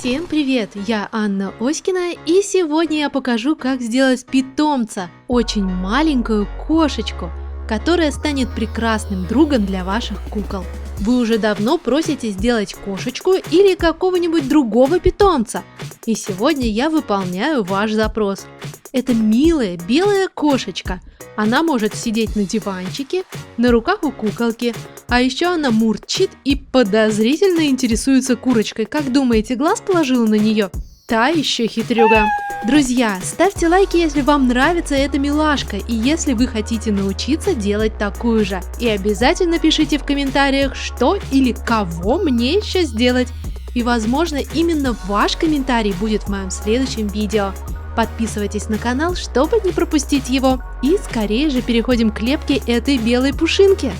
Всем привет! Я Анна Оськина, и сегодня я покажу, как сделать питомца, очень маленькую кошечку, которая станет прекрасным другом для ваших кукол. Вы уже давно просите сделать кошечку или какого-нибудь другого питомца, и сегодня я выполняю ваш запрос. Это милая белая кошечка. Она может сидеть на диванчике, на руках у куколки, а еще она мурчит и подозрительно интересуется курочкой. Как думаете, глаз положила на нее? Та еще хитрюга. Друзья, ставьте лайки, если вам нравится эта милашка, и если вы хотите научиться делать такую же. И обязательно пишите в комментариях, что или кого мне еще сделать. И возможно, именно ваш комментарий будет в моем следующем видео. Подписывайтесь на канал, чтобы не пропустить его. И скорее же переходим к лепке этой белой пушинки.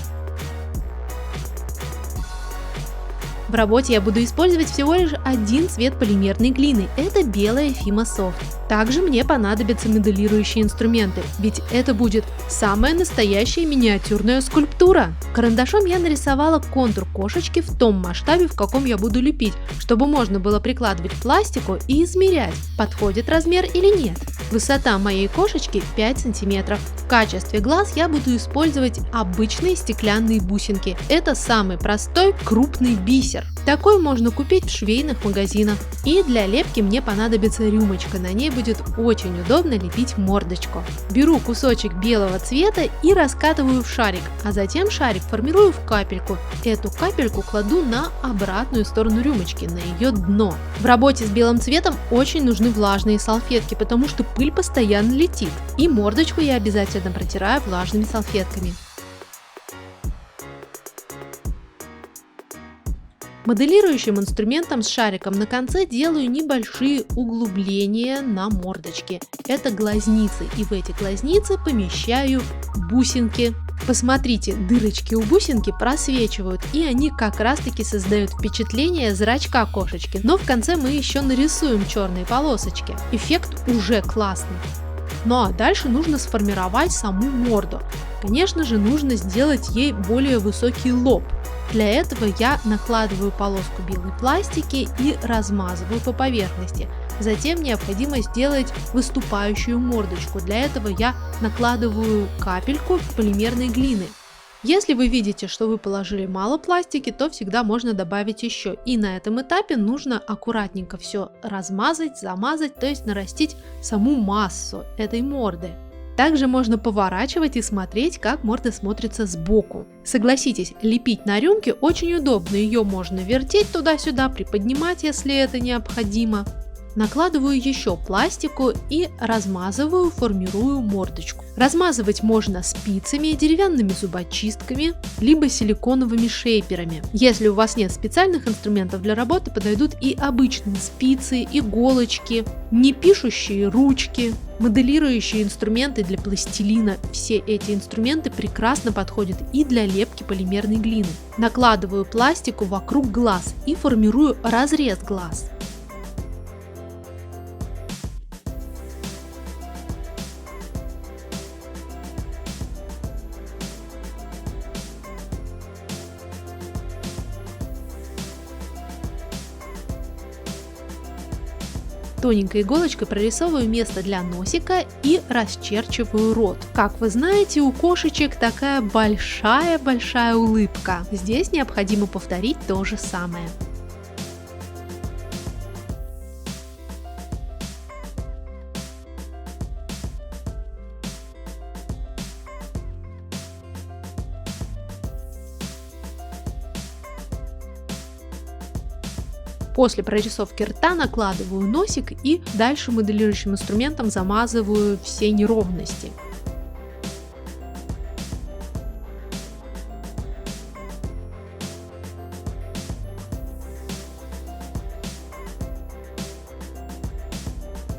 В работе я буду использовать всего лишь один цвет полимерной глины. Это белая Fima Soft. Также мне понадобятся моделирующие инструменты, ведь это будет самая настоящая миниатюрная скульптура. Карандашом я нарисовала контур кошечки в том масштабе, в каком я буду лепить, чтобы можно было прикладывать к пластику и измерять, подходит размер или нет. Высота моей кошечки 5 см. В качестве глаз я буду использовать обычные стеклянные бусинки. Это самый простой крупный бисер. Такой можно купить в швейных магазинах. И для лепки мне понадобится рюмочка. На ней будет очень удобно лепить мордочку. Беру кусочек белого цвета и раскатываю в шарик, а затем шарик формирую в капельку. Эту капельку кладу на обратную сторону рюмочки, на ее дно. В работе с белым цветом очень нужны влажные салфетки, потому что пыль постоянно летит. И мордочку я обязательно протираю влажными салфетками. Моделирующим инструментом с шариком на конце делаю небольшие углубления на мордочке. Это глазницы, и в эти глазницы помещаю бусинки. Посмотрите, дырочки у бусинки просвечивают, и они как раз таки создают впечатление зрачка кошечки. Но в конце мы еще нарисуем черные полосочки. Эффект уже классный. Ну а дальше нужно сформировать саму морду. Конечно же, нужно сделать ей более высокий лоб. Для этого я накладываю полоску белой пластики и размазываю по поверхности. Затем необходимо сделать выступающую мордочку. Для этого я накладываю капельку полимерной глины. Если вы видите, что вы положили мало пластики, то всегда можно добавить еще. И на этом этапе нужно аккуратненько все размазать, замазать, то есть нарастить саму массу этой морды. Также можно поворачивать и смотреть, как морда смотрится сбоку. Согласитесь, лепить на рюмке очень удобно, ее можно вертеть туда-сюда, приподнимать, если это необходимо. Накладываю еще пластику и размазываю, формирую мордочку. Размазывать можно спицами, деревянными зубочистками, либо силиконовыми шейперами. Если у вас нет специальных инструментов для работы, подойдут и обычные спицы, иголочки, непишущие ручки, моделирующие инструменты для пластилина. Все эти инструменты прекрасно подходят и для лепки полимерной глины. Накладываю пластику вокруг глаз и формирую разрез глаз. Тоненькой иголочкой прорисовываю место для носика и расчерчиваю рот. Как вы знаете, у кошечек такая большая улыбка. Здесь необходимо повторить то же самое. После прорисовки рта накладываю носик и дальше моделирующим инструментом замазываю все неровности.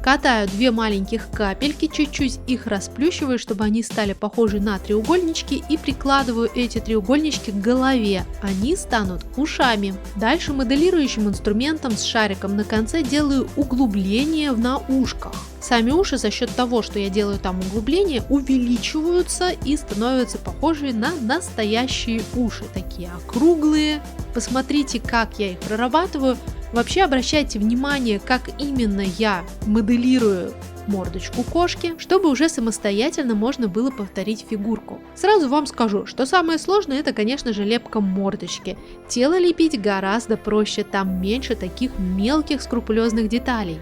Катаю две маленьких капельки, чуть-чуть их расплющиваю, чтобы они стали похожи на треугольнички, и прикладываю эти треугольнички к голове. Они станут ушами. Дальше моделирующим инструментом с шариком на конце делаю углубление на ушках. Сами уши за счет того, что я делаю там углубления, увеличиваются и становятся похожи на настоящие уши, такие округлые. Посмотрите, как я их прорабатываю. Вообще обращайте внимание, как именно я моделирую мордочку кошки, чтобы уже самостоятельно можно было повторить фигурку. Сразу вам скажу, что самое сложное это, конечно же, лепка мордочки. Тело лепить гораздо проще, там меньше таких мелких скрупулезных деталей.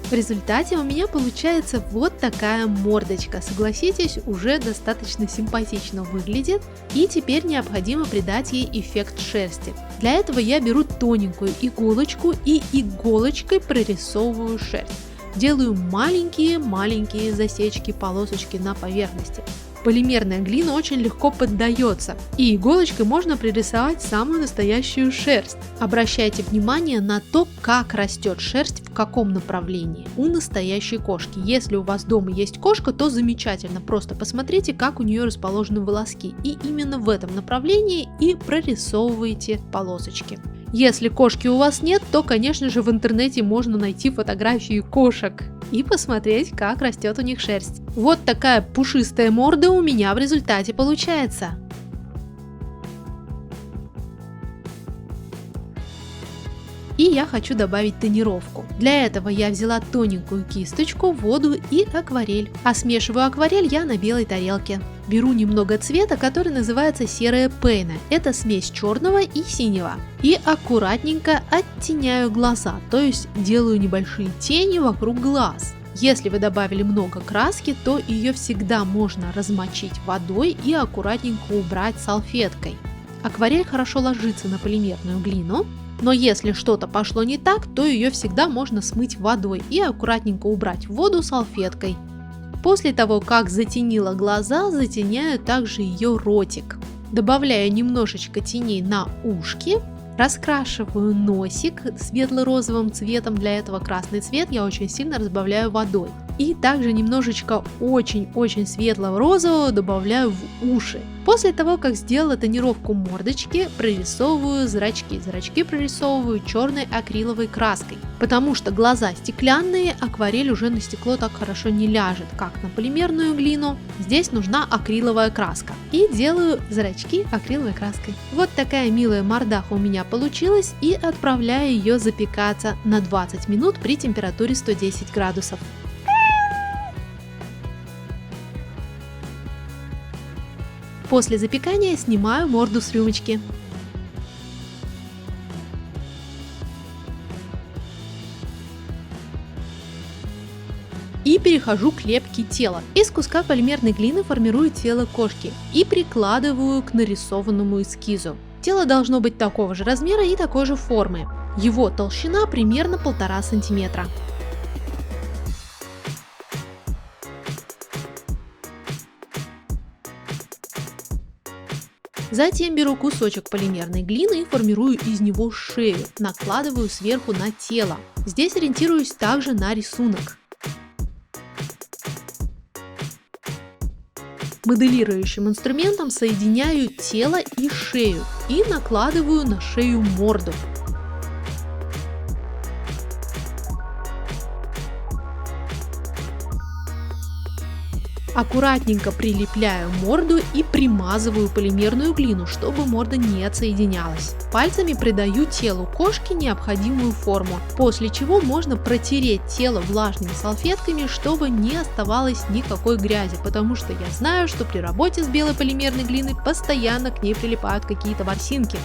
В результате у меня получается вот такая мордочка. Согласитесь, уже достаточно симпатично выглядит. И теперь необходимо придать ей эффект шерсти. Для этого я беру тоненькую иголочку и иголочкой прорисовываю шерсть. Делаю маленькие засечки, полосочки на поверхности. Полимерная глина очень легко поддается, и иголочкой можно пририсовать самую настоящую шерсть. Обращайте внимание на то, как растет шерсть, в каком направлении у настоящей кошки. Если у вас дома есть кошка, то замечательно, просто посмотрите, как у нее расположены волоски, и именно в этом направлении и прорисовывайте полосочки. Если кошки у вас нет, то, конечно же, в интернете можно найти фотографии кошек и посмотреть, как растет у них шерсть. Вот такая пушистая морда у меня в результате получается. И я хочу добавить тонировку. Для этого я взяла тоненькую кисточку, воду и акварель. А смешиваю акварель я на белой тарелке. Беру немного цвета, который называется серая пейна. Это смесь черного и синего. И аккуратненько оттеняю глаза, то есть делаю небольшие тени вокруг глаз. Если вы добавили много краски, то ее всегда можно размочить водой и аккуратненько убрать салфеткой. Акварель хорошо ложится на полимерную глину, но если что-то пошло не так, то ее всегда можно смыть водой и аккуратненько убрать воду салфеткой. После того, как затенила глаза, затеняю также ее ротик. Добавляю немножечко теней на ушки, раскрашиваю носик светло-розовым цветом, для этого красный цвет я очень сильно разбавляю водой. И также немножечко очень светлого розового добавляю в уши. После того, как сделала тонировку мордочки, прорисовываю зрачки. Зрачки прорисовываю черной акриловой краской, потому что глаза стеклянные, акварель уже на стекло так хорошо не ляжет, как на полимерную глину. Здесь нужна акриловая краска. И делаю зрачки акриловой краской. Вот такая милая мордаха у меня получилась, и отправляю ее запекаться на 20 минут при температуре 110 градусов. После запекания снимаю морду с рюмочки. И перехожу к лепке тела. Из куска полимерной глины формирую тело кошки и прикладываю к нарисованному эскизу. Тело должно быть такого же размера и такой же формы. Его толщина примерно 1,5 сантиметра. Затем беру кусочек полимерной глины и формирую из него шею, накладываю сверху на тело. Здесь ориентируюсь также на рисунок. Моделирующим инструментом соединяю тело и шею и накладываю на шею морду. Аккуратненько прилепляю морду и примазываю полимерную глину, чтобы морда не отсоединялась. Пальцами придаю телу кошки необходимую форму, после чего можно протереть тело влажными салфетками, чтобы не оставалось никакой грязи, потому что я знаю, что при работе с белой полимерной глиной постоянно к ней прилипают какие-то ворсинки.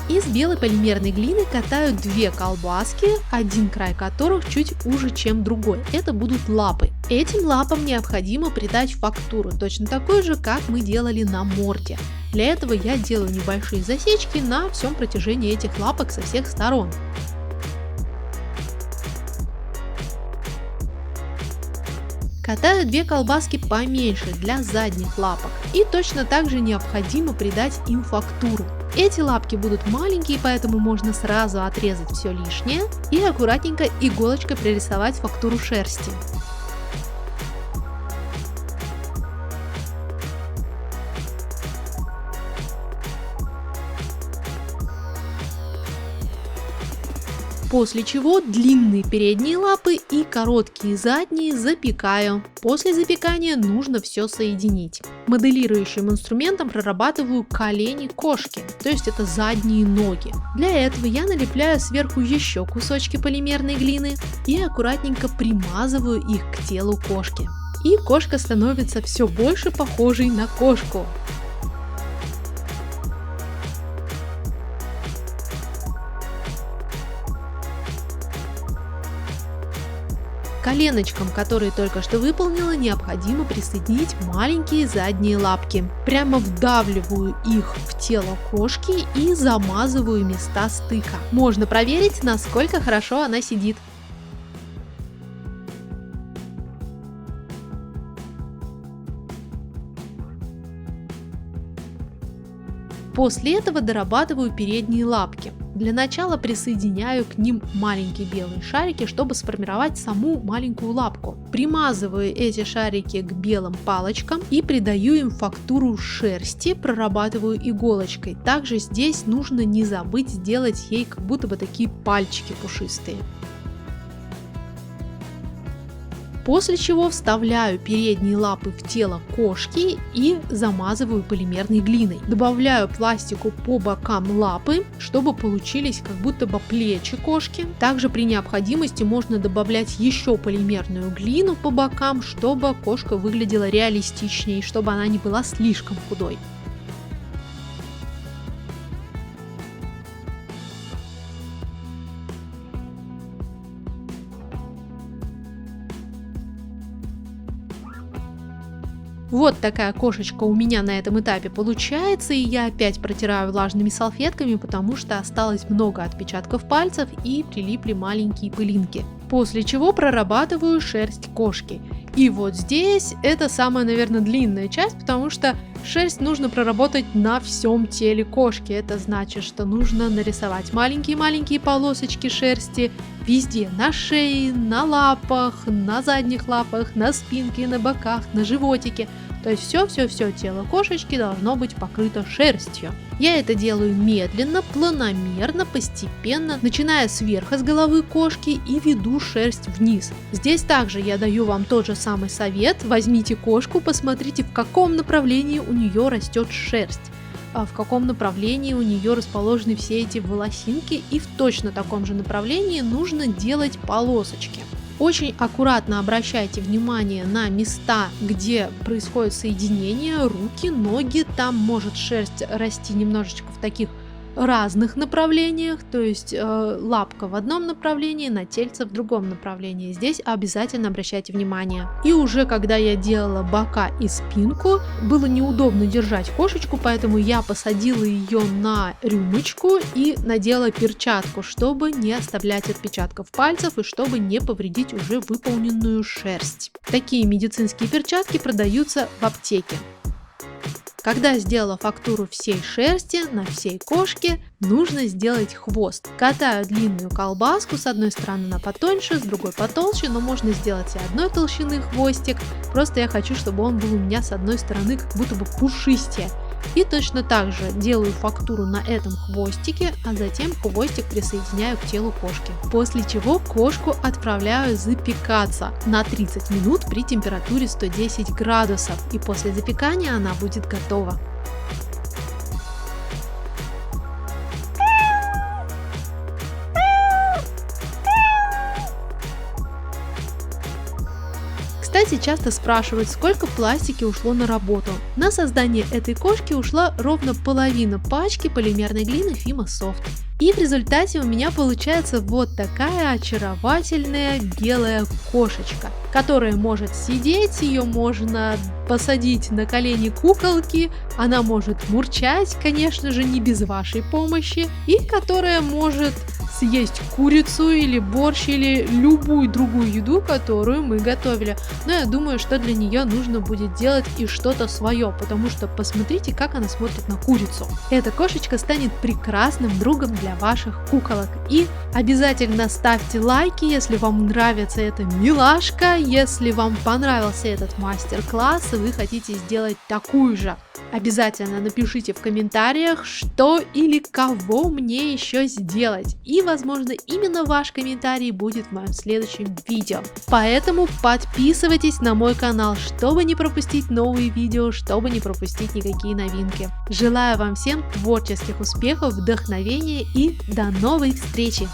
Из белой полимерной глины катаю 2 колбаски, один край которых чуть уже, чем другой. Это будут лапы. Этим лапам необходимо придать фактуру, точно такой же, как мы делали на морде. Для этого я делаю небольшие засечки на всем протяжении этих лапок со всех сторон. Катаю 2 колбаски поменьше для задних лапок. И точно так же необходимо придать им фактуру. Эти лапки будут маленькие, поэтому можно сразу отрезать все лишнее и аккуратненько иголочкой прорисовать фактуру шерсти. После чего длинные передние лапы и короткие задние запекаю. После запекания нужно все соединить. Моделирующим инструментом прорабатываю колени кошки, то есть это задние ноги. Для этого я налепляю сверху еще кусочки полимерной глины и аккуратненько примазываю их к телу кошки. И кошка становится все больше похожей на кошку. К коленочкам, которые только что выполнила, необходимо присоединить маленькие задние лапки. Прямо вдавливаю их в тело кошки и замазываю места стыка. Можно проверить, насколько хорошо она сидит. После этого дорабатываю передние лапки. Для начала присоединяю к ним маленькие белые шарики, чтобы сформировать саму маленькую лапку. Примазываю эти шарики к белым палочкам и придаю им фактуру шерсти, прорабатываю иголочкой. Также здесь нужно не забыть сделать ей как будто бы такие пальчики пушистые. После чего вставляю передние лапы в тело кошки и замазываю полимерной глиной. Добавляю пластику по бокам лапы, чтобы получились как будто бы плечи кошки. Также при необходимости можно добавлять еще полимерную глину по бокам, чтобы кошка выглядела реалистичнее, чтобы она не была слишком худой. Вот такая кошечка у меня на этом этапе получается, и я опять протираю влажными салфетками, потому что осталось много отпечатков пальцев и прилипли маленькие пылинки. После чего прорабатываю шерсть кошки. И вот здесь это самая, наверное, длинная часть, потому что шерсть нужно проработать на всем теле кошки. Это значит, что нужно нарисовать маленькие-маленькие полосочки шерсти везде. На шее, на лапах, на задних лапах, на спинке, на боках, на животике. То есть все тело кошечки должно быть покрыто шерстью. Я это делаю медленно, планомерно, постепенно, начиная сверху с головы кошки и веду шерсть вниз. Здесь также я даю вам тот же самый совет. Возьмите кошку, посмотрите, в каком направлении у нее растет шерсть, в каком направлении у нее расположены все эти волосинки, и в точно таком же направлении нужно делать полосочки. Очень аккуратно обращайте внимание на места, где происходит соединение, руки, ноги. Там может шерсть расти немножечко в таких разных направлениях, то есть лапка в одном направлении, на тельце в другом направлении. Здесь обязательно обращайте внимание. И уже когда я делала бока и спинку, было неудобно держать кошечку, поэтому я посадила ее на рюмочку и надела перчатку, чтобы не оставлять отпечатков пальцев и чтобы не повредить уже выполненную шерсть. Такие медицинские перчатки продаются в аптеке. Когда сделала фактуру всей шерсти на всей кошке, нужно сделать хвост. Катаю длинную колбаску, с одной стороны она потоньше, с другой потолще, но можно сделать и одной толщины хвостик. Просто я хочу, чтобы он был у меня с одной стороны как будто бы пушистее. И точно так же делаю фактуру на этом хвостике, а затем хвостик присоединяю к телу кошки. После чего кошку отправляю запекаться на 30 минут при температуре 110 градусов. И после запекания она будет готова. Кстати, часто спрашивают, сколько пластики ушло на работу. На создание этой кошки ушла ровно половина пачки полимерной глины Fima Soft. И в результате у меня получается вот такая очаровательная белая кошечка, которая может сидеть, ее можно посадить на колени куколки, она может мурчать, конечно же, не без вашей помощи, и которая может съесть курицу или борщ или любую другую еду, которую мы готовили. Но я думаю, что для нее нужно будет делать и что-то свое, потому что посмотрите, как она смотрит на курицу. Эта кошечка станет прекрасным другом для ваших куколок. И обязательно ставьте лайки, если вам нравится эта милашка, если вам понравился этот мастер-класс и вы хотите сделать такую же Обязательно напишите в комментариях, что или кого мне еще сделать, и возможно именно ваш комментарий будет в моем следующем видео. Поэтому подписывайтесь на мой канал, чтобы не пропустить новые видео, чтобы не пропустить никакие новинки. Желаю вам всем творческих успехов, вдохновения и до новой встречи!